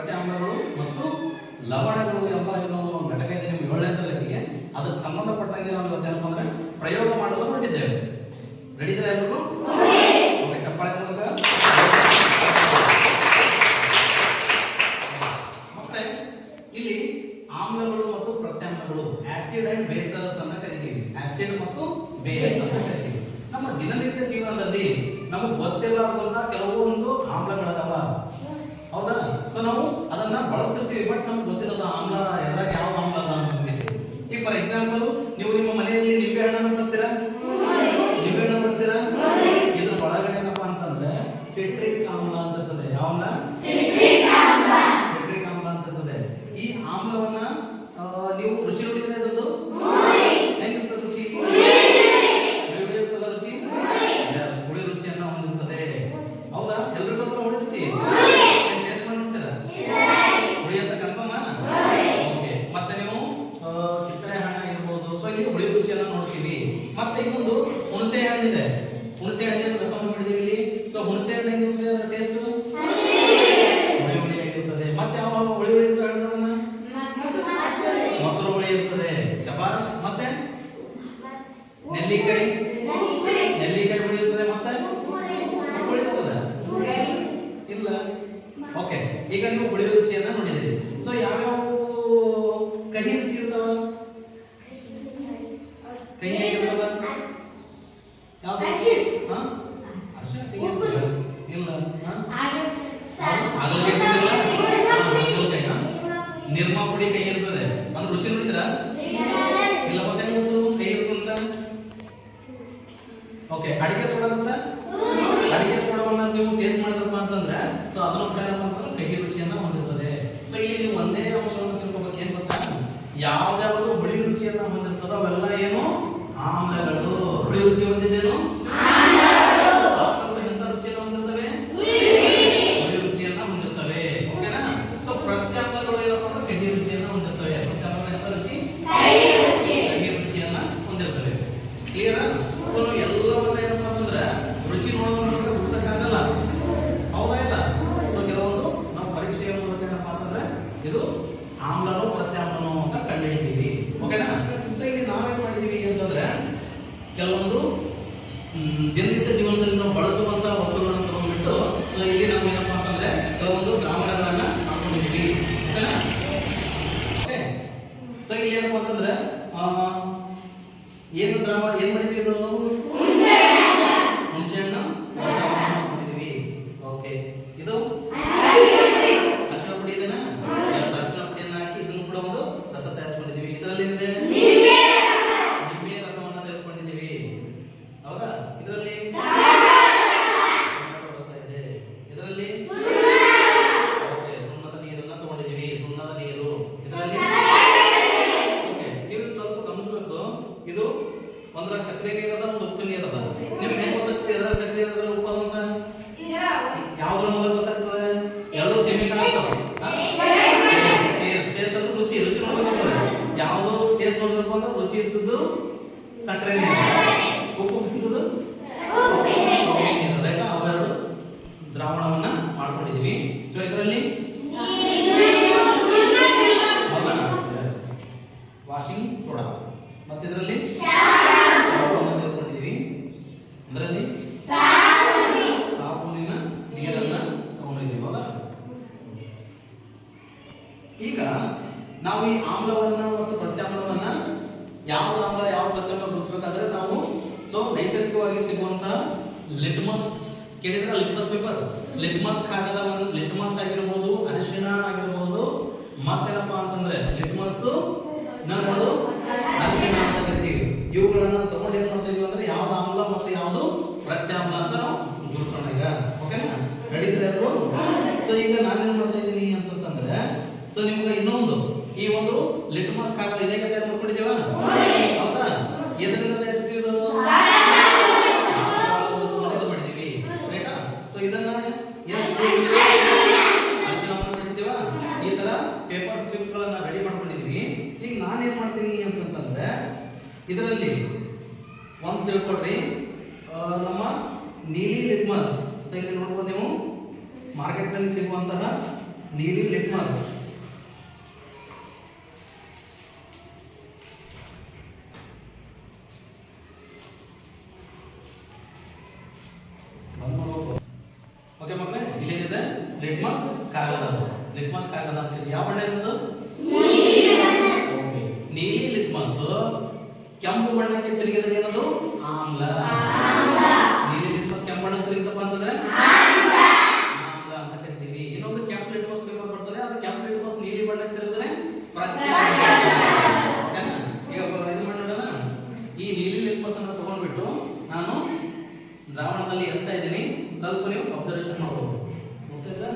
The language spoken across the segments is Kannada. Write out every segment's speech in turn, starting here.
ಪ್ರತ್ಯಾಮ್ಲಗಳು ಮತ್ತು ಲವಣಗಳು ಎಂಬ ಏನೋ ಘಟಕ ಇದೆ ನಿಮ್ಮ 7ನೇ ತರಗತಿಗೆ. ಅದಕ್ಕೆ ಸಂಬಂಧಪಟ್ಟಂಗೆ ನಾವು ಇವತ್ತೇನಪ್ಪ ಅಂದ್ರೆ ಪ್ರಯೋಗ ಮಾಡಲು ಹೊರಟಿದ್ದೇವೆ. ರೆಡಿ ಇದ್ರೆ ಎಲ್ಲರೂ? ಓಕೆ, ಚಪ್ಪಾಳೆ ಮೂಲಕ. ಮತ್ತೆ ಇಲ್ಲಿ ಆಮ್ಲಗಳು ಮತ್ತು ಪ್ರತ್ಯಾಮ್ಲಗಳು, ಆಸಿಡ್ ಅಂಡ್ ಬೇಸಸ್ ಅನ್ನ ಕರಿತೀವಿ. ಆಸಿಡ್ ಮತ್ತು ಬೇಸ್ ಅಂತ ಕರಿತೀವಿ. ನಮ್ಮ ದಿನನಿತ್ಯ ಜೀವನದಲ್ಲಿ ನಮಗೆ ಗೊತ್ತಿಲ್ಲದಂತ ಕೆಲವೊಂದು ಆಮ್ಲಗಳದಾವ, ಹೌದಾ? ಸೊ ನಾವು ಅದನ್ನ ಬಳಸ್ತಿರ್ತೀವಿ, ಬಟ್ ನಮ್ಗೆ ಗೊತ್ತಿರೋದು ಆಮ್ಲ ಎದ್ರಾಗ ಯಾವ ಆಮ್ಲ ಅದ ಅಂತ. ಈಗ ಫಾರ್ ಎಕ್ಸಾಂಪಲ್, ನೀವು ನಿಮ್ಮ ಮನೆಯಲ್ಲಿ ನಿಂಬೆ ಹಣ್ಣನ್ನು ಬಳಸ್ತೀರಾ? ನಿಂಬೆ ಹಣ್ಣು ಬಳಸ್ತೀರಾ? ಇದ್ರ ಒಳಗಡೆ ಏನಪ್ಪಾ ಅಂತಂದ್ರೆ ಸಿಟ್ರಿಕ್ ಆಮ್ಲ ಅಂತ ಇರ್ತದೆ. ಯಾವನ್ನ? ಸಿಟ್ರಿಕ್ ಆಮ್ಲ ಅಂತ ಇರ್ತದೆ. ಈ ಆಮ್ಲವನ್ನ ನೀವು ರುಚಿ ನೋಡಿದ್ರೆ ಅದೊಂದು ಹೆಂಗಿರ್ತದೆ ರುಚಿ? ರುಚಿ ಹುಳಿ ರುಚಿಯನ್ನ ಹೊಂದಿರ್ತದೆ, ಹೌದಾ? ಎಲ್ರಿಗೂ ಹುಳಿ ರುಚಿ ಟೇಸ್ಟ್ ಮಾಡಿ ನೋಡ್ತೀರಾ? ಹುಳಿ ಅಂತ ಕನ್ಫರ್ಮ್? ಓಕೆ. ಮತ್ತೆ ನೀವು ಕಿತ್ತಳೆ ಹಣ್ಣು ಇರ್ಬೋದು, ಸೊ ಇಲ್ಲಿ ಹುಳಿ ರುಚಿಯನ್ನ ನೋಡ್ತೀವಿ. ಮತ್ತೆ ಇನ್ನೊಂದು ಹುಣಸೆ ಹಣ್ಣಿದೆ. ಹುಣಸೆ ಹಣ್ಣಿನ ರಸವನ್ನು ಮಾಡಿದೀವಿ ಇಲ್ಲಿ. ಸೊ ಹುಣಸೆ ಹಣ್ಣು ಹೆಂಗಿರ್ತದೆ ಟೇಸ್ಟ್? ಹುಳಿ ಹುಳಿ ಆಗಿರ್ತದೆ. ಮತ್ತೆ ಯಾವ ಹುಳಿ ಹುಳಿ ಇರ್ತದೆ? ಮೊಸರು ಹುಳಿ ಇರ್ತದೆ. ಶಬಾಷ್. ಮತ್ತೆ ನೆಲ್ಲಿಕಾಯಿ ಹುಳಿ ಇರ್ತದೆ. ಮತ್ತೆ ಹುಳಿ ಇರ್ತದೆ ಇಲ್ಲ? ಓಕೆ, ಈಗ ನೀವು ಹುಳಿ ರುಚಿಯನ್ನ ನೋಡಿದಿರಿ. ಸೊ ಯಾವ್ಯಾವ ಕಹಿ ರುಚಿ ಇರ್ತಾವ? ಕಹಿ ಹೇಗಿರ್ತಾವ? ಯಾವ್ದು? ಅರ್ಶಿನ ಕಹಿ ಇರ್ತದ? ಇಲ್ಲ. ನಿರ್ಮಾ ಪುಡಿ ಕಹಿ ಇರ್ತದೆ, ಅಂದ್ರೆ ರುಚಿ ನೋಡಿದ್ರ? ಇಲ್ಲ. ಮತ್ತೆ ಕಹಿ ಇರ್ತಂತ. ಓಕೆ, ಅಡಿಗೆ ಸೋಡಾ ಅಂತ? ಅಡಿಗೆ ಸೋಡಾವನ್ನ ನೀವು ಟೇಸ್ಟ್ ಮಾಡಿದ್ರಪ್ಪ ಅಂತಂದ್ರೆ ಸೊ ಅದನ್ನ ಕೂಡ ಏನಪ್ಪ ಅಂತಂದ್ರೆ ಕಹಿ ರುಚಿಯನ್ನ ಹೊಂದಿರ್ತದೆ. ಸೊ ಇಲ್ಲಿ ನೀವು ಒಂದೇ ಅಂಶವನ್ನು ತಿಳ್ಕೊಬೇಕು. ಏನ್ ಗೊತ್ತಾ? ಯಾವ್ದಾವುದು ಹುಳಿ ರುಚಿಯನ್ನ ಹೊಂದಿರ್ತದೋ ಅವೆಲ್ಲ ಏನು ಆಮ್ಲಗಳು. ಹುಳಿ ರುಚಿ ಹೊಂದಿದೇನು? ಆಮ್ಲಗಳು ಎಂತ ರುಚಿಯನ್ನು ಹೊಂದಿರ್ತವೆ? ಹುಳಿ ರುಚಿಯನ್ನ ಹೊಂದಿರ್ತವೆ. ಓಕೆನಾ? ಸೊ ಪ್ರತ್ಯಾಮ್ಲಗಳು ಏನಪ್ಪ ಅಂದ್ರೆ ಕಹಿ ರುಚಿಯನ್ನ ಹೊಂದಿರ್ತವೆ. ಪ್ರತ್ಯಾಮ್ಲಗಳು ಎಂತ ರುಚಿ? ಕಹಿ ರುಚಿಯನ್ನ ಹೊಂದಿರ್ತವೆ. ಕ್ಲಿಯರ್? ಸೊ ಎಲ್ಲವನ್ನ ಏನಪ್ಪ ಅಂತಂದ್ರೆ ರುಚಿ ನೋಡೋದಕ್ಕೆ ಹುಡುಕಕ್ಕಾಗಲ್ಲ, ಹೌದಾ ಇಲ್ಲ? ಸೊ ಕೆಲವೊಂದು ನಾವು ಪರೀಕ್ಷೆಯ ಮೂಲಕ ಏನಪ್ಪ ಅಂತಂದ್ರೆ ಇದು ಆಮ್ಲನೋ ಪ್ರತ್ಯಾಮ್ಲನೋ ಅಂತ ಕಂಡುಹಿಡಿತೀವಿ. ಓಕೆನಾ? ಸೊ ಇಲ್ಲಿ ನಾವೇನ್ ಮಾಡಿದೀವಿ ಅಂತಂದ್ರೆ ಕೆಲವೊಂದು ದಿನನಿತ್ಯ ಜೀವನದಲ್ಲಿ ನಾವು ಬಳಸುವಂತ ವಸ್ತುಗಳನ್ನು ತಗೊಂಡ್ಬಿಟ್ಟು ಸೊ ಇಲ್ಲಿ ನಾವು ಏನಪ್ಪ ಅಂತಂದ್ರೆ ಕೆಲವೊಂದು ದ್ರಾವಣಗಳನ್ನ ಮಾಡ್ಕೊಂಡಿದೀವಿ. ಓಕೆನಾ? ಓಕೆ. ಸೊ ಇಲ್ಲಿ ಏನಪ್ಪ ಅಂತಂದ್ರೆ ಏನು ದ್ರಾವಣ ಏನ್ ಮಾಡಿದೀವಿ? ಇದು ಹುಣಸೆ ಹಣ್ಣು ರಸವನ್ನು ಮಾಡಿದೀವಿ. ಓಕೆ, ಇದು ಅರಿಶಿನ ಪುಡಿ ಇದೆನಾ? ಅರಿಶಿನ ಪುಡಿಯನ್ನ ಹಾಕಿ ಇದನ್ನು ಕೂಡ ಒಂದು ರಸ ತಯಾರಿಸಿಕೊಂಡಿದೀವಿ. ಇದರಲ್ಲಿ ಏನಿದೆ? ನಿಂಬೆ ರಸವನ್ನು ತೆಗೆದುಕೊಂಡಿದೀವಿ, ಹೌದಾ? ಇದರಲ್ಲಿ ರಸ ಇದೆ. ಇದರಲ್ಲಿ ಓಕೆ ಸುಣ್ಣದ ನೀರನ್ನ ತಗೊಂಡಿದೀವಿ, ಸುಣ್ಣದ ನೀರು. ಇದರಲ್ಲಿ ಓಕೆ, ನೀವು ಸ್ವಲ್ಪ ಗಮನಿಸಬೇಕು. ಇದು ಒಂದ್ರಾಗ ಸಕ್ಕರೆ ನೀರದ, ಒಂದು ಉಪ್ಪು ನೀರದ. ನಿಮ್ಗೆ ಹೆಂಗ್ ಗೊತ್ತಾಗ್ತದೆ ಎದ್ರಾಗ ಸಕ್ಕರೆ ಇರೋದ್ರ ಉಪ್ಪು ಅಂತ? ಯಾವ್ದ್ರ ಮೂಲಕ ಗೊತ್ತಾಗ್ತದೆ? ಎರಡು ಸೇಮಿ ಕಾಣಿಸ್ತಾವ. ಟೇಸ್ಟ್ ಅಂದ್ರೆ ರುಚಿ ನೋಡ್ಬೇಕಾಗ್ತದೆ. ಯಾವ್ದು ಟೇಸ್ಟ್ ನೋಡ್ಬೇಕು ಅಂದ್ರೆ ರುಚಿ ಇರ್ತದ್ದು ಸಕ್ಕರೆ ನೀರು, ಉಪ್ಪು ಇರ್ತದ್ದು ನೀರು. ಅವೆರಡು ದ್ರಾವಣವನ್ನ ಮಾಡ್ಕೊಂಡಿದೀವಿ. ಸೊ ಇದರಲ್ಲಿ ವಾಷಿಂಗ್ ಸೋಡಾ, ಮತ್ತೆ ಇದರಲ್ಲಿ ತೆಗೆದುಕೊಂಡಿದೀವಿ. ಇದರಲ್ಲಿ ಸಾಬೂನಿನ ನೀರನ್ನ ತಗೊಂಡಿದ್ದೀವಿ, ಹೌದಾ? ಈಗ ನಾವು ಈ ಆಮ್ಲವನ್ನ ಮತ್ತು ಪ್ರತ್ಯಾಮ್ಲವನ್ನ ಯಾವ ಆಮ್ಲ ಯಾವ ಪ್ರತ್ಯಾಮ್ಲ ಬಳಸಬೇಕಾದ್ರೆ ನಾವು ಸೊ ನೈಸರ್ಗಿಕವಾಗಿ ಸಿಗುವಂತ ಲಿಟ್ಮಸ್ ಕೇಳಿದ್ರೆ ಲಿಟ್ಮಸ್ ಪೇಪರ್, ಲಿಟ್ಮಸ್ ಕಾಗದವನ್ನು, ಲಿಟ್ಮಸ್ ಆಗಿರ್ಬೋದು, ಅರಿಶಿನ ಆಗಿರ್ಬೋದು, ಮತ್ತೇನಪ್ಪ ಅಂತಂದ್ರೆ ಲಿಟ್ಮಸ್ ನಾವು ಅರಿಶಿನ ಅಂತ ಕರಿತೀವಿ. ಇವುಗಳನ್ನ ತಗೊಂಡು ಏನ್ ಮಾಡ್ತಾ ಇದೀವಿ ಅಂದ್ರೆ ಯಾವ್ದು ಆಮ್ಲ ಮತ್ತು ಯಾವ್ದು ಪ್ರತ್ಯಾಮ್ಲ ಅಂತ ನಾವು ಗುರುತಿಸೋಣ ಈಗ. ಓಕೆನಾ? ನಡೀತಾರೆ ಎಲ್ಲರೂ? ಸೊ ಈಗ ನಾನೇನ್ ಮಾಡ್ತಾ ಇದ್ದೀನಿ ಅಂತಂದ್ರೆ ಸೊ ನಿಮ್ಗೆ ಇನ್ನೊಂದು ಈ ಒಂದು ಲಿಟ್ಮಸ್ ಕಾಗದ ಇದೇ ತಯಾರು ಮಾಡ್ಕೊಂಡಿದ್ದೀವ, ಹೌದಾ? ಎದರಿಂದ ತಯಾರಿಸ್ತೀವಿ? ಮಾಡಿದೀವಿ, ರೈಟಾ? ಸೊ ಇದನ್ನ ಬಳಸಿದೀವ. ಈ ತರ ಪೇಪರ್ ಸ್ಲಿಪ್ಸ್ ಗಳನ್ನ ರೆಡಿ ಮಾಡ್ಕೊಂಡಿದೀವಿ. ಈಗ ನಾನೇನ್ ಮಾಡ್ತೀನಿ ಅಂತಂದ್ರೆ ಇದರಲ್ಲಿ ಒಂದು ತಿಳ್ಕೊಡ್ರಿ, ನಮ್ಮ ನೀಲಿ ಲಿಟ್ಮಸ್. ಸೊ ಇಲ್ಲಿ ನೋಡ್ಬೋದು ನೀವು ಮಾರ್ಕೆಟ್ ನಲ್ಲಿ ಸಿಗುವಂತಹ ನೀಲಿ ಲಿಟ್ಮಸ್. ಓಕೆ ಮಕ್ಕಳೇ, ಇಲ್ಲೇನಿದೆ ಲಿಟ್ಮಸ್ ಕಾಗದ. ಲಿಟ್ಮಸ್ ಕಾಗದ ಅಂತ ಯಾವ ಬಣ್ಣ ಇರೋದು? ಓಕೆ, ನೀಲಿ ಲಿಟ್ಮಸ್ ಕೆಂಪು ಬಣ್ಣಕ್ಕೆ ತಿರುಗಿದ್ರೆ ಏನದು? ಆಮ್ಲ. ನೀಲಿ ಲಿಟ್ಮಸ್ ಕೆಂಪು ಬಣ್ಣ ತಿರುಗಿದಪ್ಪ ಅಂತಂದ್ರೆ ಆಮ್ಲ ಅಂತ ಕರಿತೀವಿ. ಇನ್ನೊಂದು ಕೆಂಪು ಲಿಟ್ಮಸ್ ಪೇಪರ್ ಬರ್ತದೆ, ಅದು ಕೆಂಪು ಲಿಟ್ಮಸ್ ನೀಲಿ ಬಣ್ಣಕ್ಕೆ ತಿರುಗಿದ್ರೆ ಪ್ರತ್ಯಾಮ್ಲ. ಈಗ ಇದು ಮಾಡೋಣ, ಈ ನೀಲಿ ಲಿಟ್ಮಸ್ ಅನ್ನು ತಗೊಂಡ್ಬಿಟ್ಟು ನಾನು ದ್ರಾವಣದಲ್ಲಿ ಎತ್ತಾ ಇದ್ದೀನಿ, ಸ್ವಲ್ಪ ನೀವು ಅಬ್ಸರ್ವೇಷನ್ ಮಾಡಬಹುದು. ಗೊತ್ತಾಯ್ತಾ?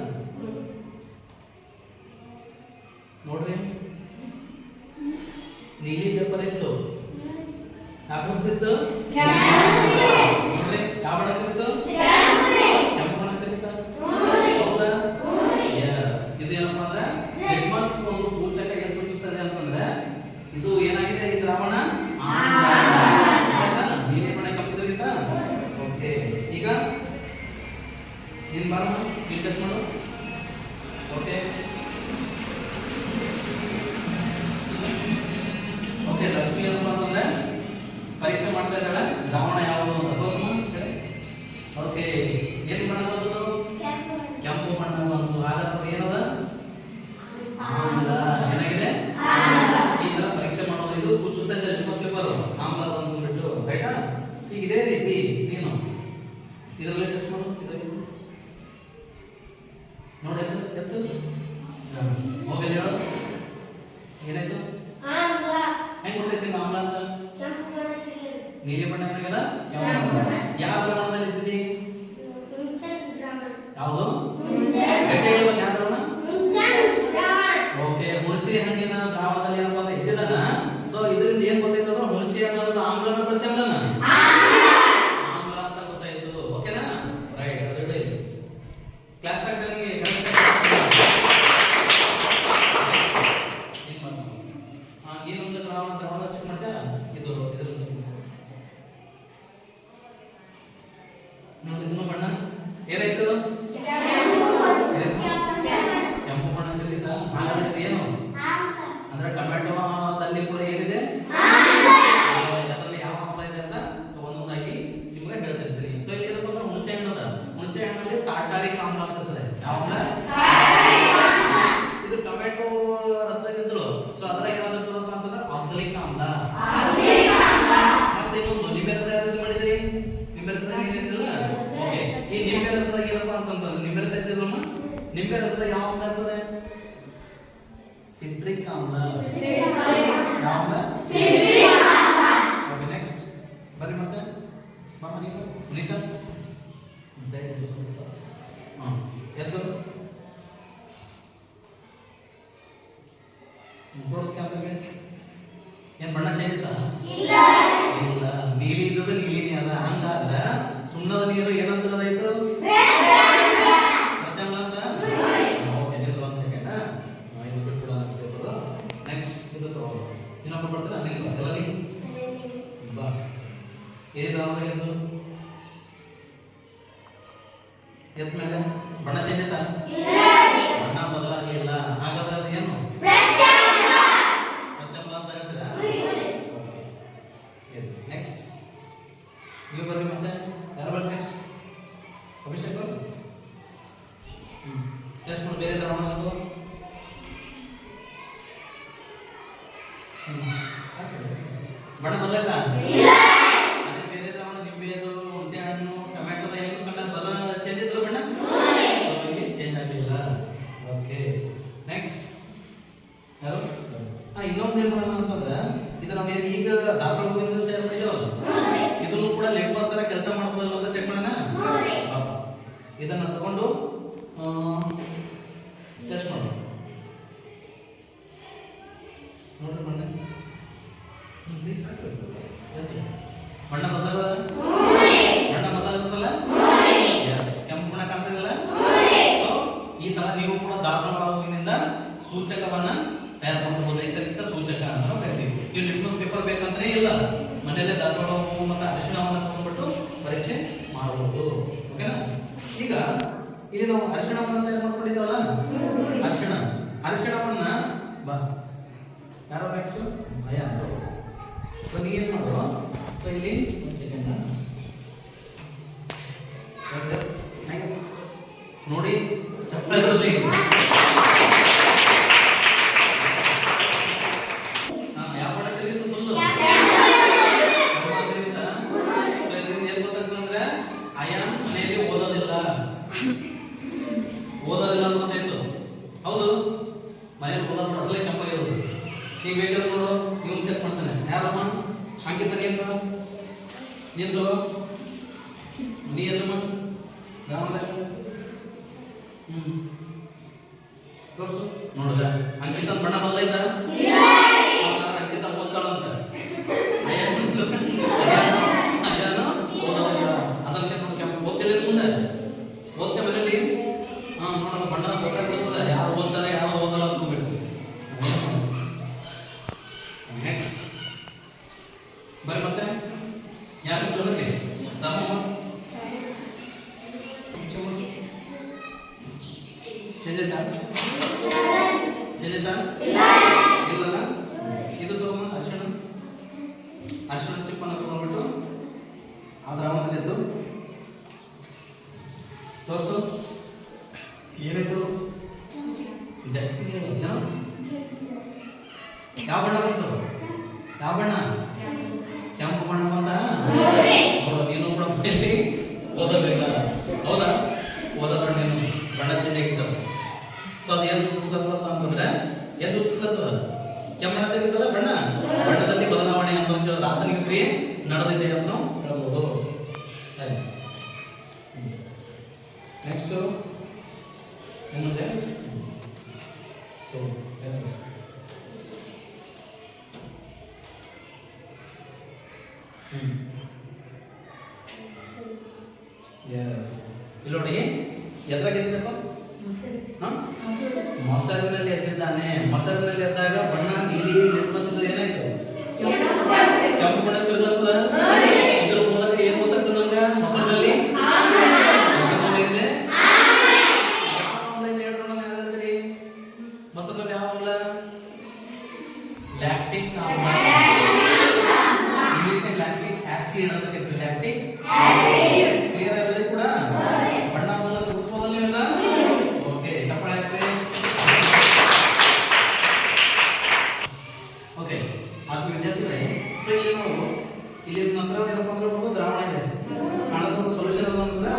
ನೋಡ್ರಿ, ನೀಲಿ ಪೇಪರ್ ಇತ್ತು, ಯಾವ ಪೇಪರ್ ಇತ್ತು? ನೋಡ್ರಿ, ಯಾವ ಬಣ್ಣ ಇತ್ತು? ಕೆಂಪು ಬಣ್ಣ ಇತ್ತು. ಹೌದಾ? ಎಸ್. ಇದು ಏನಪ್ಪಾ ಅಂದ್ರೆ ಲಿಟ್ಮಸ್ ಒಂದು ಸೂಚಕ ಏನು ಸೂಚಿಸ್ತದೆ ಅಂತಂದ್ರೆ ಇದು ಏನಾಗಿದೆ, ಈ ದ್ರಾವಣ ನೀಲಿ ಬಣ್ಣ ಕೆಂಪಿದ್ರಿಂದ. ಓಕೆ, ಈಗ ನೀನ್ ಬಾರ ಟೆಸ್ಟ್ ಮಾಡು. ಓಕೆ ಓಕೆ, ಲಕ್ಷ್ಮಿ ಏನಪ್ಪ ಅಂತಂದ್ರೆ ಪರೀಕ್ಷೆ ಮಾಡ್ತಾ ಇದ್ದಾಳೆ ದ್ರಾವಣ ಯಾವುದು ಅಂತ ತೋರಿಸು. ಓಕೆ, ಏನು ಬಣ್ಣ ಬಂತು? ಕೆಂಪು ಬಣ್ಣ ಬಂತು. ಹಾಗಾದ್ರೆ ಏನದ? ಆಮ್ಲ. ಏನಾಗಿದೆ? ಈ ತರ ಪರೀಕ್ಷೆ ಮಾಡೋದು ಇದು ಸೂಚಿಸ್ತಾ ಇದೆ ಲಿಟ್ಮಸ್ ಪೇಪರ್ ಆಮ್ಲ ಬಂದ್ಬಿಟ್ಟು. ರೈಟಾ? ಈಗ ಇದೇ ರೀತಿ ನೀನು ಇದರಲ್ಲಿ ಟೆಸ್ಟ್ ಮಾಡು. ನೋಡಿ, ಎತ್ತು ಮೊಬೈಲ್ ಹೇಳು, ಏನಾಯ್ತು? ಹೆಂಗ್ ಗೊತ್ತೈತಿ ಆಮ್ಲ ಅಂತ? ನೀಲಿ ಬಣ್ಣ ಏನಾಗಲ್ಲ? ಯಾವ ದ್ರಾವಣದಲ್ಲಿ ಇದ್ದೀವಿ? ಯಾವುದು? ಗಟ್ಟಿಗಳು ಯಾವ ದ್ರಾವಣ? ಓಕೆ, ಹುಣಸೆ ಹಣ್ಣಿನ ದ್ರಾವಣದಲ್ಲಿ ಏನಪ್ಪ ಅಂದ್ರೆ ಇದ್ದಿದ್ದಾನ. ಸೊ ಇದರಿಂದ ಏನ್ ಗೊತ್ತಾಯ್ತು? ಹುಣಸೆ ಹಣ್ಣು ಆಮ್ಲನ ಪ್ರತ್ಯಾಮ್ಲನ? ಆಮ್ಲ ಅಂತ ಗೊತ್ತಾಯ್ತು. ಓಕೆನಾ? Right, ready. ಕ್ಲಾಸ್ ಆಗ್ತಾನೆ. ಏನೊಂದು ದ್ರಾವಣ ಚೆಕ್ ಮಾಡ್ತಾ ಇದು ನೋಡಿ, ಇದನ್ನು ಬಣ್ಣ ಏನಾಯ್ತು? ಕೆಂಪು ಬಣ್ಣ ತಿರುಗಿದ. ಹಾಗಾದ್ರೆ ಏನು ಅಂದ್ರೆ ಟೊಮೆಟೊದಲ್ಲಿ ಕೂಡ ಏನಿದೆ, ಅದರಲ್ಲಿ ಯಾವ ಆಮ್ಲ ಇದೆ ಅಂತ ಒಂದೊಂದಾಗಿ ನಿಮ್ಗೆ ಹೇಳ್ತಿರ್ತೀನಿ. ಸೊ ಇಲ್ಲಿ ಏನಪ್ಪ ಅಂದ್ರೆ ಹುಣಸೆ ಹಣ್ಣು ಅದ. ಹುಣಸೆ ಹಣ್ಣಲ್ಲಿ ಟಾರ್ಟಾರಿಕ್ ಆಮ್ಲ ಆಗ್ತದೆ. ಯಾವ ಆಮ್ಲ? ಇದು ಟೊಮೆಟೊ ರಸದಾಗಿದ್ರು. ಸೊ ಅದ್ರಾಗ ಏನಾಗಿರ್ತದಪ್ಪ ಅಂತಂದ್ರೆ ಆಕ್ಸಲಿಕ್ ಆಮ್ಲ. ಮತ್ತೆ ಇನ್ನೊಂದು ನಿಂಬೆ ರಸ ಯಾವ್ದು ಮಾಡಿದ್ರಿ? ನಿಂಬೆ ರಸದಾಗ ಏನಿದ್ರಲ್ಲ. ಓಕೆ, ಈ ನಿಂಬೆ ರಸದಾಗ ಏನಪ್ಪ ಅಂತಂದ್ರೆ ನಿಂಬೆ ರಸ ಇದ್ದಿಲ್ಲಮ್ಮ, ನಿಂಬೆ ರಸದಾಗ ಯಾವ ಆಮ್ಲ ಇರ್ತದೆ? ಸಿಟ್ರಿಕ್ ಆಮ್ಲ. ಯಾವ ಆಮ್ಲ? ಓಕೆ, ನೆಕ್ಸ್ಟ್ ಬರ್ರಿ ಮತ್ತೆ ಮಾಮ ನೀವು ಉಳಿತಾ ಸೈಡ್ ಎದ್ದು ತೋರಿಸ್ಕೊಂಡ್ರೆ ಏನ್ ಬಣ್ಣ ಚೇಂಜ್ ಇಲ್ಲ? ಇಲ್ಲ, ನೀಲಿ ಇದ್ದದ ನೀಲಿನೇ ಅದ. ಹಂಗಾದ್ರ ಸುಣ್ಣದ ನೀರು ಏನಂತ ಅದಾಯ್ತು? ಪ್ರತ್ಯಾಮ್ಲ ಅಂತ. ಓಕೆ, ನಿಂದು ಒಂದು ಸೆಕೆಂಡ್ ಇದು ಬಿಟ್ಬಿಡ. ನೆಕ್ಸ್ಟ್ ಇದು ತಗೋ. ಇನ್ನೊಬ್ಬ ಬರ್ತಾರ ನೀವು ಎಲ್ಲರಿ ಬಾ. ಏನಿದೆ ಅವನಿಗೆ? ಎತ್ ಮೇಲೆ ಬಣ್ಣ ಚೇಂಜ್ ಆಯ್ತಾ? ಬಣ್ಣ ಬದಲಾಗಿಲ್ಲ. ಹಾಗಾದ್ರೆ ಅದು ಏನು? ಪ್ರತ್ಯಾಮ್ಲ ಅಂತ ಹೇಳ್ತೀರಾ? ನೆಕ್ಸ್ಟ್ ನೀವು ಬರ್ರಿ ಮತ್ತೆ. ಯಾರು ಬರ್ರಿ ನೆಕ್ಸ್ಟ್? ಅಭಿಷೇಕ್ ಟೆಸ್ಟ್ ಮಾಡಿ. ಬೇರೆ ದ್ರಾವಣ ಬಣ್ಣ ಬದಲಾಯ್ತಾ? ಅದೇ ಬೇರೆ ದ್ರಾವಣ ನಿಂಬೆದು, ಹುಣಸೆ ಹಣ್ಣು, ಟೊಮ್ಯಾಟೊದ ಏನು ಬಲ ಚೇಂಜ್ ಇದ್ರು ಬಣ್ಣ? ಚೇಂಜ್ ಆಗಿಲ್ಲ. ಓಕೆ, ನೆಕ್ಸ್ಟ್ ಯಾರು? ಇನ್ನೊಂದು ಏನ್ ಮಾಡೋಣ ಅಂತಂದ್ರೆ ಇದು ನಾವು ಈಗ ದಾಸವಾಳ ಹೂವಿಂದ ತಯಾರು ಮಾಡಿದ್ದೇವಲ್ಲ, ಇದನ್ನು ಕೂಡ ಲಿಟ್ಮಸ್ ತರ ಕೆಲಸ ಮಾಡ್ಬೋದಲ್ಲ ಅಂತ ಚೆಕ್ ಮಾಡೋಣ. ಇದನ್ನ ತಗೊಂಡು ಟೆಸ್ಟ್ ಮಾಡೋಣ. ನೋಡ್ರಿ ಬಣ್ಣ ಬಣ್ಣ ಬದಲಾಗದ? ಬಣ್ಣ ಬದಲಾಗುತ್ತಲ್ಲ? ಕೆಂಪು ಬಣ್ಣ ಕಾಣ್ತದಲ್ಲ? ಈ ತರ ನೀವು ಕೂಡ ದಾಸವಾಳ ಹೂವಿನಿಂದ ಸೂಚಕವನ್ನ ತಯಾರು ಮಾಡಬಹುದು. ನೈಸರ್ಗಿಕ ಸೂಚಕ ಅಂತ ಕರಿತೀವಿ. ನೀವು ಲಿಟ್ಮಸ್ ಪೇಪರ್ ಬೇಕಂದ್ರೆ ಇಲ್ಲ, ಮನೆಯಲ್ಲೇ ದಾಸವಾಳ ಹೂವು ಮತ್ತು ಅರಿಶಿಣವನ್ನು ತಗೊಂಡ್ಬಿಟ್ಟು ಪರೀಕ್ಷೆ ಮಾಡಬಹುದು. ಓಕೆನಾ? ಈಗ ಇಲ್ಲಿ ನಾವು ಅರಿಶಿಣವನ್ನು ತಯಾರು ಮಾಡ್ಕೊಂಡಿದ್ದೇವಲ್ಲ, ಅರಿಶಿಣವನ್ನ ಬಾ ಯಾರೋ ನೆಕ್ಸ್ಟ್ ಅಯ್ಯ ಸೊ ನೀ ಏನು ಮಾಡು ಸೊ ಇಲ್ಲಿ ಒಂದು ಸೆಕೆಂಡ್ ನೋಡಿ ಚಪ್ಪಲಿ ಯಾವ ಬಣ್ಣ ತಿರುಗಿಸು ಫುಲ್ಲು ಏನ್ ಗೊತ್ತಾಗ್ತದಂದ್ರೆ ಅಯಾನ್ ಮನೆಯಲ್ಲಿ ಓದೋದಿಲ್ಲ ಅಂತ ಗೊತ್ತಾಯ್ತು ಹೌದು ಮನೆಯಲ್ಲಿ ಓದೋದು ಅಸಲೇ ಕೆಂಪಾಗಿರೋದು ಈಗ ಬೇಕಾದ್ರೆ ನೋಡು ನೀವು ಚೆಕ್ ಮಾಡ್ತಾನೆ ಯಾರಮ್ಮ ಅಂಕಿತ ನಿಂತು ನೀ ಎಲ್ಲಮ್ಮ ತೋರ್ಸು ನೋಡುದ ಅಂಕಿತ ಬಣ್ಣ ಬದಲಾಯ್ತ ಅಂಕಿತ ಓದ್ತಾಳಂತ ಅಯ್ಯಾನು ಓದೋದಿಲ್ಲ ಅದಕ್ಕೆ ನೋಡಿ ಕೆಂಪು ಓದ್ತಿಲ್ಲ ಮುಂದೆ ಓದ್ತೆ ಮನೇಲಿ ನೋಡೋಣ ಬಣ್ಣ ಗೊತ್ತಾಗ್ತದೆ ಯಾರು ಓದ್ತಾರೆ ಯಾರು ಓದಲ್ಲ ಅಂದ್ಕೋಬೇಕು ನೆಕ್ಸ್ಟ್ ಬರ್ರಿ ಮತ್ತೆ ಯಾರು ತಗೊಳ್ಳಿ ಚೇಂಜ್ ಇಲ್ಲಲ್ಲ ಇದು ತಗೊಂಡು ಅರ್ಶಿಣ ಸ್ಟಿಪ್ಪನ್ನು ತಗೊಂಡ್ಬಿಟ್ಟು ಆ ದ್ರಾವಣದಲ್ಲಿ ಎದ್ದು ತೋರಿಸು ಏನಾಯ್ತು ಯಾವ ಬಣ್ಣ ಬಂತು ಯಾವ ಬಣ್ಣ ಕೆಂಪು ಬಣ್ಣ ಬಂದ ನೀನು ಕೂಡ ಬಿಟ್ಟಿದ್ದಿ ಓದೋದಿಲ್ಲ ಹೌದಾ ಓದೋದ್ರ ನೀನು ಬಣ್ಣ ಚೇಂಜ್ ಆಗಿತ್ತು ಸೊ ಅದು ಏನು ಸೂಚಿಸ್ಲತ್ತದ ಅಂತಂದ್ರೆ ಏನು ಸೂಚಿಸ್ಲತ್ತದ ಕೆಂಪಣ್ಣ ತೆಗಿತಲ್ಲ ಬಣ್ಣದಲ್ಲಿ ಬದಲಾವಣೆ ಅಂತ ರಾಸಾಯನಿಕ ಕ್ರಿಯೆ ನಡೆದಿದೆ ಅಂತ ನಾವು ಹೇಳ್ಬೋದು ನೆಕ್ಸ್ಟ್ ಏನಿದೆ ಎಸ್ ಇಲ್ಲಿ ನೋಡಿ ಎದ್ರಾಗ ಎದ್ದಿದ್ದಪ್ಪ ಮೊಸರಿನಲ್ಲಿ ಎದ್ದಿದ್ದಾನೆ ಮೊಸರಿನಲ್ಲಿ ಎದ್ದಾಗ ಬಣ್ಣ ನೀಲಿ ನಿರ್ಮಿಸಿದ್ರೆ ಏನಾಯ್ತು ಕೆಂಪು ಬಣ್ಣ ತಿರುಗತ್ತದ ಇದ್ರ ಮೂಲಕ ಏನ್ ಗೊತ್ತಾಗ್ತದೆ ನಮ್ಗೆ ಮೊಸರಿನಲ್ಲಿ ಇದೆ ಮೊಸರಿನಲ್ಲಿ ಯಾವ ಆಮ್ಲ ಲ್ಯಾಕ್ಟಿಕ್ ಆಮ್ಲ ಇಂಗ್ಲಿಷ್ ಲ್ಯಾಕ್ಟಿಕ್ ಆಸಿಡ್ ಅಂತ ಕರೀತೀವಿ ಲ್ಯಾಕ್ಟಿಕ್ ಆಸಿಡ್ ಕ್ಲಿಯರ್ ಆಗಿದೆ ಕೂಡ ಬಣ್ಣ ಮೂಲಕ ರೂಪಿಸಬಹುದಲ್ಲ ಇವೆಲ್ಲ ಓಕೆ ಚಪ್ಪಾಳೆ ಹಾಕ್ರಿ ಓಕೆ ಅದು ವಿದ್ಯಾರ್ಥಿಗಳೇ ಸೊ ಇಲ್ಲಿ ನಾವು ಇಲ್ಲಿ ನಂತರ ಏನಪ್ಪ ಅಂದ್ರೆ ಒಂದು ದ್ರಾವಣ ಇದೆ ಕಾಣದ ಒಂದು ಸೊಲ್ಯೂಷನ್ ಅಂತಂದ್ರೆ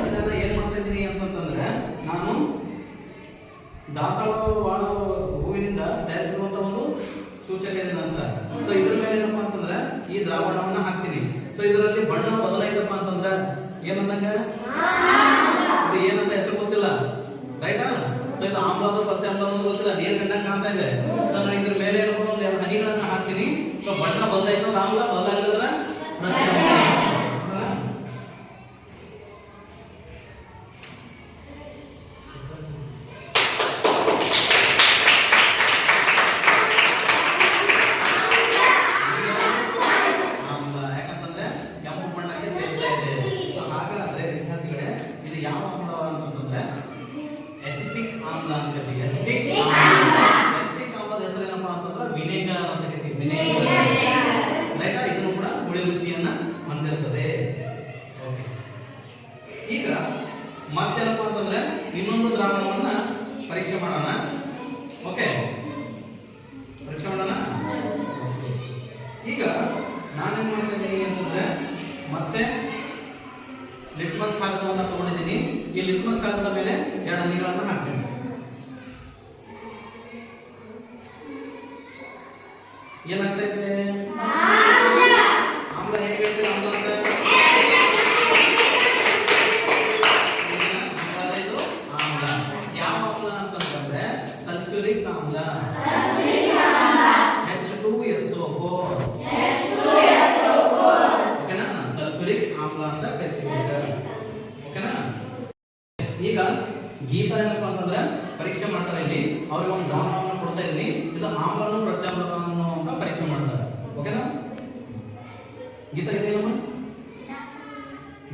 ಇದನ್ನ ಏನ್ ಮಾಡ್ತಾ ಇದ್ದೀನಿ ಅಂತಂದ್ರೆ ನಾನು ದಾಸವಾಳ ಹೂವಿನಿಂದ ತಯಾರಿಸಿರುವಂತ ಒಂದು ಸೂಚಕ ಇದೆ ನಂತರ ಸೊ ಇದ್ರ ಮೇಲೆ ಏನಪ್ಪಾ ಅಂತಂದ್ರೆ ಈ ದ್ರಾವಣವನ್ನ ಹಾಕ್ತೀನಿ ಸೊ ಇದರಲ್ಲಿ ಬಣ್ಣ ಬದಲಾಯ್ತಪ್ಪ ಅಂತಂದ್ರೆ ಏನಂದಂಗ ಇದು ಏನಂತ ಹೆಸರು ಗೊತ್ತಿಲ್ಲ ರೈಟಾ ಸೊ ಇದು ಆಮ್ಲದ ಸತ್ಯ ಆಮ್ಲದ ಗೊತ್ತಿಲ್ಲ ನೀರು ಕಂಡಂಗೆ ಕಾಣ್ತಾ ಇದೆ ಸೊ ನಾನು ಇದ್ರ ಮೇಲೆ ಏನಪ್ಪ ಒಂದು ಎರಡು ಹನಿಗಳನ್ನ ಹಾಕ್ತೀನಿ ಸೊ ಬಣ್ಣ ಬದಲಾಯ್ತು ಆಮ್ಲ ಬದಲಾಗಿದ್ರೆ ಈಗ ಮತ್ತೇನಪ್ಪ ಅಂತಂದ್ರೆ ಇನ್ನೊಂದು ದ್ರಾವಣವನ್ನ ಪರೀಕ್ಷೆ ಮಾಡೋಣ ಓಕೆ ಪರೀಕ್ಷೆ ಮಾಡೋಣ ಈಗ ನಾನೇನ್ ಮಾಡ್ತಾ ಇದ್ದೀನಿ ಅಂತಂದ್ರೆ ಮತ್ತೆ ಲಿಟ್ಮಸ್ ಕಾಗದವನ್ನು ತಗೊಂಡಿದ್ದೀನಿ ಈ ಲಿಟ್ಮಸ್ ಕಾಗದದ ಮೇಲೆ ಎರಡು ನೀರನ್ನು ಹಾಕ್ತೀನಿ ಏನಾಗ್ತಾ ಇದೆ ಆಮ್ಲ ಹೇಗೆ ಹೇಳ್ತೀವಿ ಆಮ್ಲ ಅಂತ ಯಾವ ಆಮ್ಲ ಅಂತಂದ್ರೆ ಸಲ್ಫ್ಯೂರಿಕ್ ಆಮ್ಲ H2SO4 ಓಕೆನಾ ಸಲ್ಫ್ಯೂರಿಕ್ ಆಮ್ಲ ಅಂತ ಕರಿತೀವಿ ಓಕೆನಾ ಈಗ ಗೀತಾ ಏನಪ್ಪಾ ಅಂತಂದ್ರೆ ಪರೀಕ್ಷೆ ಮಾಡ್ತಾರೆ ಇಲ್ಲಿ ಅವ್ರಿಗೆ ಒಂದು ದ್ರಾವಣವನ್ನು ಕೊಡ್ತಾ ಇದ್ದೀನಿ ಇದು ಆಮ್ಲವನ್ನು ಪ್ರತ್ಯಾಮ್ಲವನ್ನು ಅಂತ ಪರೀಕ್ಷೆ ಮಾಡ್ತಾರೆ ಓಕೆನಾ ಗೀತಾ ಇದೆಯಲ್ಲಮ್ಮ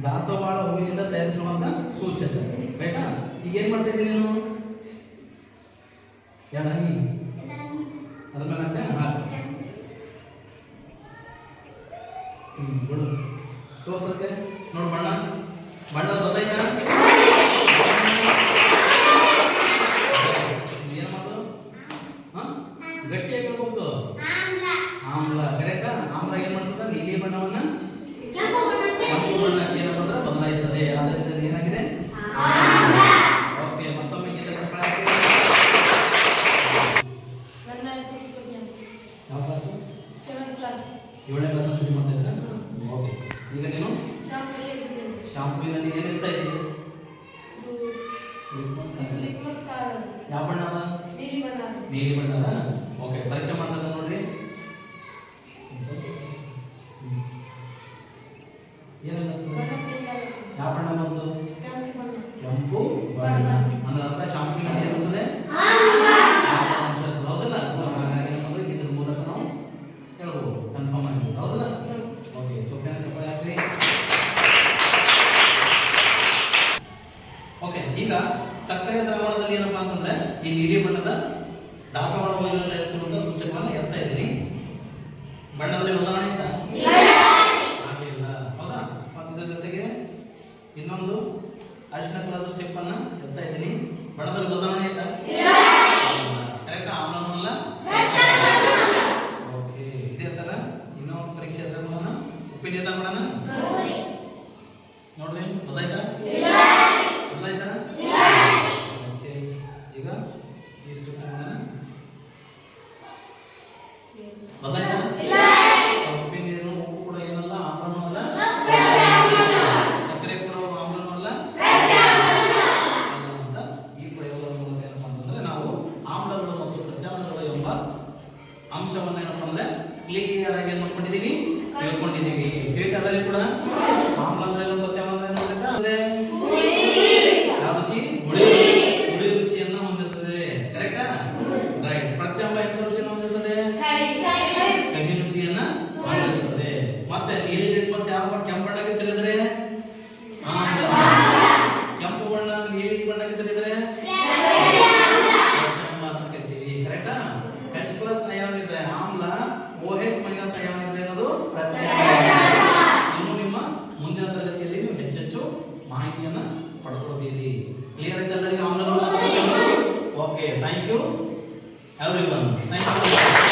ದಾಸವಾಳ ಹೂವಿನಿಂದ ತಯಾರಿಸಿರುವಂತ ಸೂಚಕ ರೈಟಾ ಈಗ ಏನ್ ಮಾಡ್ತಾ ಇದ್ದೀನಿ ನೀನು ಯಾನಿ ಅದ್ರ ಮೇಲೆ ಹಾಕ್ತೆ ಬಿಡು ತೋರ್ಸತ್ತೆ ನೋಡು ಬಣ್ಣ ಗೊತ್ತಾಯ್ತಾ ಏನು ಮಾತು ಗಟ್ಟಿಯಾಗಿ ಹೇಳ್ಬೋದು ಆಮ್ಲ ಕರೆಕ್ಟಾ ಆಮ್ಲ ಏನು ಮಾಡ್ತದ ನೀಲಿ ಬಣ್ಣವನ್ನ ಕೆಂಪು ಬಣ್ಣಕ್ಕೆ ಏನಂದ್ರೆ ಬದಲಾಯಿಸ್ತದೆ ಅದರಿಂದ ಏನಾಗಿದೆ ಓಕೆ ಮತ್ತೊಮ್ಮೆ ಗೀತೆ ಯಾವ ಕ್ಲಾಸು 7ನೇ ಕ್ಲಾಸ್ ಅಂತ ಮಾಡ್ತಾ ಇದ್ದೀರಾ ಓಕೆ ಈಗ ನೀನು ಶಾಂಪೂನಲ್ಲಿ ಏನಿರ್ತಾ ಇದೆಯಾ ಯಾವ ಬಣ್ಣ ಅದ ನೀಲಿ ಬಣ್ಣ ಅದ ಓಕೆ ಪರೀಕ್ಷೆ ಮಾಡ್ತದ ನೋಡ್ರಿ ಏನಲ್ಲ ಯಾವ ಬಣ್ಣ ಬಂತು ಕೆಂಪು ಬಣ್ಣ ಅಂದ್ರೆ ಅರ್ಥ ಶಾಂಪೂನಲ್ಲಿ ಏನಿರ್ತದೆ ಹೌದಲ್ಲ ಸೊ ಹಾಗಾಗಿ ಏನಂದ್ರೆ ಇದ್ರ ಮೂಲಕ ನಾವು ಹೇಳ್ಬೋದು ಕನ್ಫರ್ಮ್ ಆಗಿ ಹೌದಲ್ಲ ಓಕೆ ಸೊ ಫ್ರೆಂಡ್ಸ್ ಓಕೆ ಈಗ ಸಕ್ಕರೆ ದ್ರಾವಣದಲ್ಲಿ ಏನಪ್ಪಾ ಅಂತಂದ್ರೆ ಈ ನೀಲಿ ಬಣ್ಣದ ದಾಸವಾಳ ವೈನಲ್ಲಿ ಇರಿಸುವಂತ ಸೂಚಕವನ್ನು ಎತ್ತಾ ಇದ್ದೀನಿ ಬಣ್ಣದಲ್ಲಿ ಬದಲಾವಣೆ ಆಯ್ತಾ ಆಗಲಿಲ್ಲ ಹೌದಾ ಮತ್ತೆ ಇದರ ಜೊತೆಗೆ ಇನ್ನೊಂದು ಅರಿಶಿನ ಕಲರ್ ಸ್ಟೆಪ್ ಅನ್ನ ಎತ್ತಾ ಇದ್ದೀನಿ ಬಣ್ಣದಲ್ಲಿ ಬದಲಾವಣೆ ಆಯ್ತಾ ಕರೆಕ್ಟ್ ಆಮ್ಲನಲ್ಲ ಓಕೆ ಇದೇ ತರ ಇನ್ನೊಂದು ಪರೀಕ್ಷೆ ಅದ್ರನ್ನ ಉಪ್ಪಿನ ಏತ ಮಾಡೋಣ ನೋಡ್ರಿ ಗೊತ್ತಾಯ್ತಾ ಗೊತ್ತಾಯ್ತಾ ಓಕೆ ಈಗ ಈ ಸ್ಟೆಪ್ ಮಾಡೋಣ ಗೊತ್ತಾಯ್ತಾ ಉಪ್ಪಿನ ನೀರು ಉಪ್ಪು ಕೂಡ ಏನಲ್ಲ ಆಮ್ಲನೂ ಅಲ್ಲ ಸಕ್ಕರೆ ಕೂಡ ಆಮ್ಲನೂ ಅಲ್ಲ ಅಂತ ಈ ಪ್ರಯೋಗದ ಮೂಲಕ ಏನಪ್ಪ ಅಂತಂದ್ರೆ ನಾವು ಆಮ್ಲಗಳು ಮತ್ತು ಪ್ರತ್ಯಾಮ್ಲಗಳು ಎಂಬ ಅಂಶವನ್ನು ಏನಪ್ಪ ಅಂದ್ರೆ ಕ್ಲಿಯರ್ ಆಗಿ ಏನು ಮಾಡ್ಕೊಂಡಿದ್ದೀವಿ ತಿಳ್ಕೊಂಡಿದ್ದೀವಿ ತಿಳಿತದಲ್ಲಿ ಕೂಡ ಆಮ್ಲ ಅಂದ್ರೆ ಏನು ಪ್ರತ್ಯಾಮ್ಲ ಅಂದ್ರೆ ಯಾವ ರುಚಿ ಹುಳಿ ರುಚಿಯನ್ನ ಹೊಂದಿರುತ್ತದೆ ಕರೆಕ್ಟಾ ರೈಟ್ ಪ್ರತ್ಯಾಮ್ಲ ಎಂತ ರುಚಿಯನ್ನು ಹೊಂದಿರುತ್ತದೆ ಕಹಿ ರುಚಿಯನ್ನ ಹೊಂದಿರುತ್ತದೆ ಮತ್ತೆ ನೀಲಿ ಲಿಟ್ಮಸ್ ಯಾವ ಕೆಂಪು ಬಣ್ಣಕ್ಕೆ ತಿಳಿದ್ರೆ ಕೆಂಪು ಬಣ್ಣ ನೀಲಿ ಬಣ್ಣಕ್ಕೆ ತಿಳಿದ್ರೆ ಪ್ರತ್ಯಾಮ್ಲ ಅಂತ ಕರಿತೀವಿ ಕರೆಕ್ಟಾ H+ ಅಯಾನ್ ಇದ್ರೆ ಆಮ್ಲ OH- ಅಯಾನ್ ಇದ್ರೆ ಅನ್ನೋದು ಪ್ರತ್ಯಾಮ್ಲ ಇನ್ನು ನಿಮ್ಮ ಮುಂದಿನ ತರಗತಿಯಲ್ಲಿ ನೀವು ಹೆಚ್ಚೆಚ್ಚು ಮಾಹಿತಿಯನ್ನ ಪಡ್ಕೊಳ್ತೀರಿ ಕ್ಲಿಯರ್ ಆಯ್ತಾ ಎಲ್ಲರಿಗೂ ಆಮ್ಲಗಳು okay thank you everyone thank you